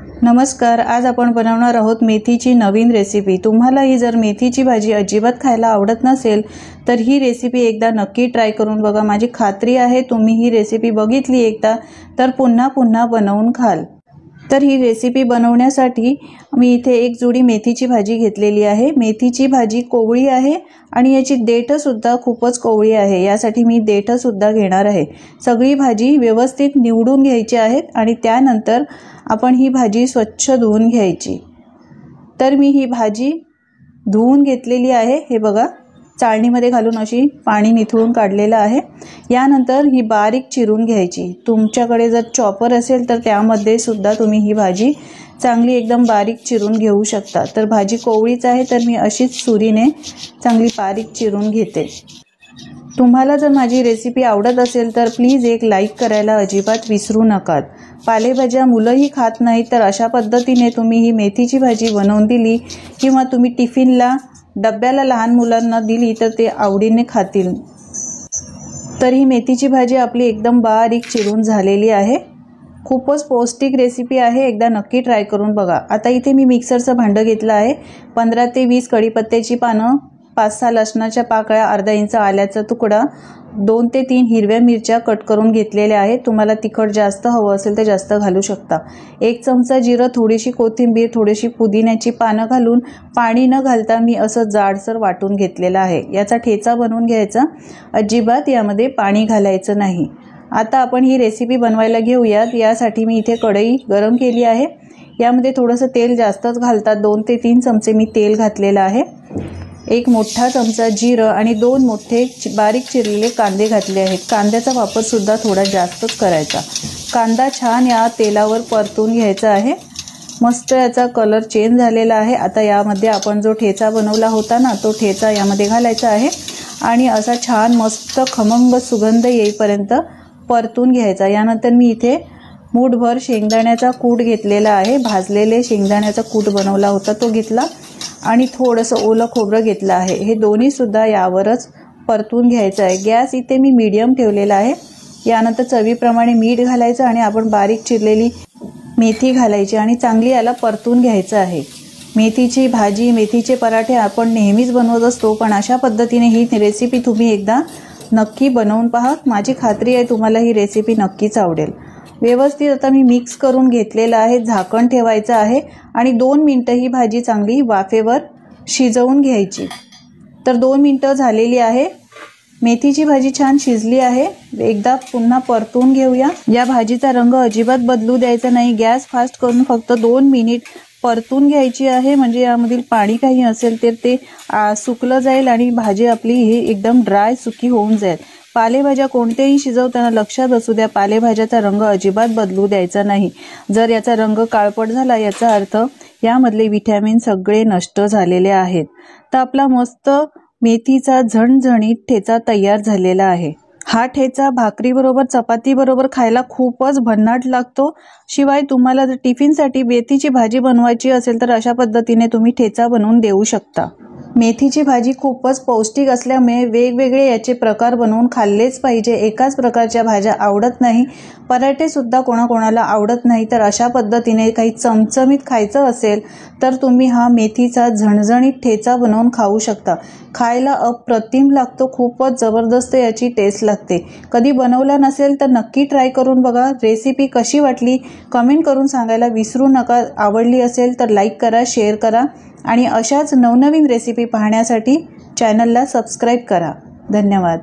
नमस्कार, आज आपण बनवणार आहोत मेथीची नवीन रेसिपी। तुम्हाला ही जर मेथीची भाजी अजिबात खायला आवडत नसेल तर ही रेसिपी एकदा नक्की ट्राय करून बघा। माझी खात्री आहे तुम्ही ही रेसिपी बघितली एकदा तर पुन्हा पुन्हा बनवून खाल। तर ही रेसिपी बनवण्यासाठी मी इथे एक जुडी मेथीची भाजी घेतलेली आहे। मेथीची भाजी कोवळी आहे आणि याची देठ सुद्धा खूपच कोवळी आहे, यासाठी मी देठ सुद्धा घेणार आहे। सगळी भाजी व्यवस्थित निवडून घ्यायची आहे आणि त्यानंतर आपण ही भाजी स्वच्छ धुवून घ्यायची। तर मी ही भाजी धुवून घेतलेली आहे, हे बघा चाळणीमध्ये घालून अशी पाणी निथळून काढलेलं आहे। यानंतर ही बारीक चिरून घ्यायची। तुमच्याकडे जर चॉपर असेल तर त्यामध्ये सुद्धा तुम्ही ही भाजी चांगली एकदम बारीक चिरून घेऊ शकता। तर भाजी कोवळीच आहे तर मी अशीच सुरीने चांगली बारीक चिरून घेते। तुम्हाला जर माझी रेसिपी आवडत असेल तर प्लीज एक लाईक करायला अजिबात विसरू नका। पालेभाज्या मुलंही खात नाही तर अशा पद्धतीने तुम्ही ही मेथीची भाजी बनवून दिली किंवा तुम्ही टिफिनला डब्याला लहान मुलांना दिली तर ते आवडीने खातील। तर ही मेथीची भाजी आपली एकदम बारीक चिरून झालेली आहे। खूपच पौष्टिक रेसिपी आहे, एकदा नक्की ट्राय करून बघा। आता इथे मी मिक्सरचं भांडं घेतलं आहे। 15 ते 20 कढीपत्त्याची पानं, 5-6 लसणाच्या पाकळ्या, अर्धा इंच आल्याचा तुकडा, 2 ते 3 हिरव्या मिरच्या कट करून घेतलेल्या आहेत। तुम्हाला तिखट जास्त हवं असेल तर जास्त घालू शकता। 1 चमचा जिरं, थोडीशी कोथिंबीर, थोडीशी पुदिन्याची पानं घालून पाणी न घालता मी असं जाडसर वाटून घेतलेलं आहे। याचा ठेचा बनवून घ्यायचा, अजिबात यामध्ये पाणी घालायचं नाही। आता आपण ही रेसिपी बनवायला घेऊयात। यासाठी मी इथे कढई गरम केली आहे। यामध्ये थोडंसं तेल जास्तच घालतात, 2 ते 3 चमचे मी तेल घातलेलं आहे। 1 मोठा चमचा जिरं आणि 2 मोठे बारीक चिरलेले कांदे घातले आहेत। कांद्याचा वापर सुद्धा थोडा जास्तच करायचा। कांदा छान या तेलावर परतून घ्यायचा आहे। मस्त याचा कलर चेंज झालेला आहे। आता यामध्ये आपण जो ठेचा बनवला होता ना, तो ठेचा यामध्ये घालायचा आहे आणि असा छान मस्त खमंग सुगंध येईपर्यंत परतून घ्यायचा। यानंतर मी इथे मूठभर शेंगदाण्याचा कूट घेतलेला आहे। भाजलेले शेंगदाण्याचा कूट बनवला होता तो घेतला आणि थोडंसं ओलं खोबरं घेतलं आहे। हे दोन्ही सुद्धा यावरच परतून घ्यायचं आहे। गॅस इथे मी मीडियम ठेवलेला आहे। यानंतर चवीप्रमाणे मीठ घालायचं आणि आपण बारीक चिरलेली मेथी घालायची आणि चांगली याला परतून घ्यायचं आहे। मेथीची भाजी, मेथीचे पराठे आपण नेहमीच बनवत असतो, पण अशा पद्धतीने ही रेसिपी तुम्ही एकदा नक्की बनवून पहा। माझी खात्री आहे तुम्हाला ही रेसिपी नक्कीच आवडेल। व्यवस्थित आता मी मिक्स करून घेतलेलं आहे। झाकण ठेवायचं आहे आणि 2 मिनिटं ही भाजी चांगली वाफेवर शिजवून घ्यायची। तर 2 मिनिटं झालेली आहे। मेथीची भाजी छान शिजली आहे। एकदा पुन्हा परतून घेऊया। या भाजीचा रंग अजिबात बदलू द्यायचा नाही। गॅस फास्ट करून फक्त 2 मिनिट परतून घ्यायची आहे, म्हणजे यामधील पाणी काही असेल तर ते सुकलं जाईल आणि भाजी आपली ही एकदम ड्राय सुकी होऊन जाईल। पालेभाज्या कोणतेही शिजवताना लक्षात असू द्या, पालेभाज्याचा रंग अजिबात बदलू द्यायचा नाही। जर याचा रंग काळपट झाला याचा अर्थ यामधले विटॅमिन सगळे नष्ट झालेले आहेत। तर आपला मस्त मेथीचा झणझणीत ठेचा तयार झालेला आहे। हा ठेचा भाकरीबरोबर, चपातीबरोबर खायला खूपच भन्नाट लागतो। शिवाय तुम्हाला जर टिफिनसाठी मेथीची भाजी बनवायची असेल तर अशा पद्धतीने तुम्ही ठेचा बनवून देऊ शकता। मेथीची भाजी खूपच पौष्टिक असल्यामुळे वेगवेगळे याचे प्रकार बनवून खाल्लेच पाहिजे। एकाच प्रकारच्या भाज्या आवडत नाही, पराठे सुद्धा कोणाकोणाला आवडत नाही। तर अशा पद्धतीने काही चमचमीत खायचं असेल तर तुम्ही हा मेथीचा झणझणीत ठेचा बनवून खाऊ शकता। खायला अप्रतिम लागतो, खूपच जबरदस्त याची टेस्ट लागते। कधी बनवला नसेल तर नक्की ट्राय करून बघा। रेसिपी कशी वाटली कमेंट करून सांगायला विसरू नका। आवडली असेल तर लाईक करा, शेअर करा आणि अशाच नवनवीन रेसिपी पाहण्यासाठी चॅनलला सबस्क्राईब करा। धन्यवाद।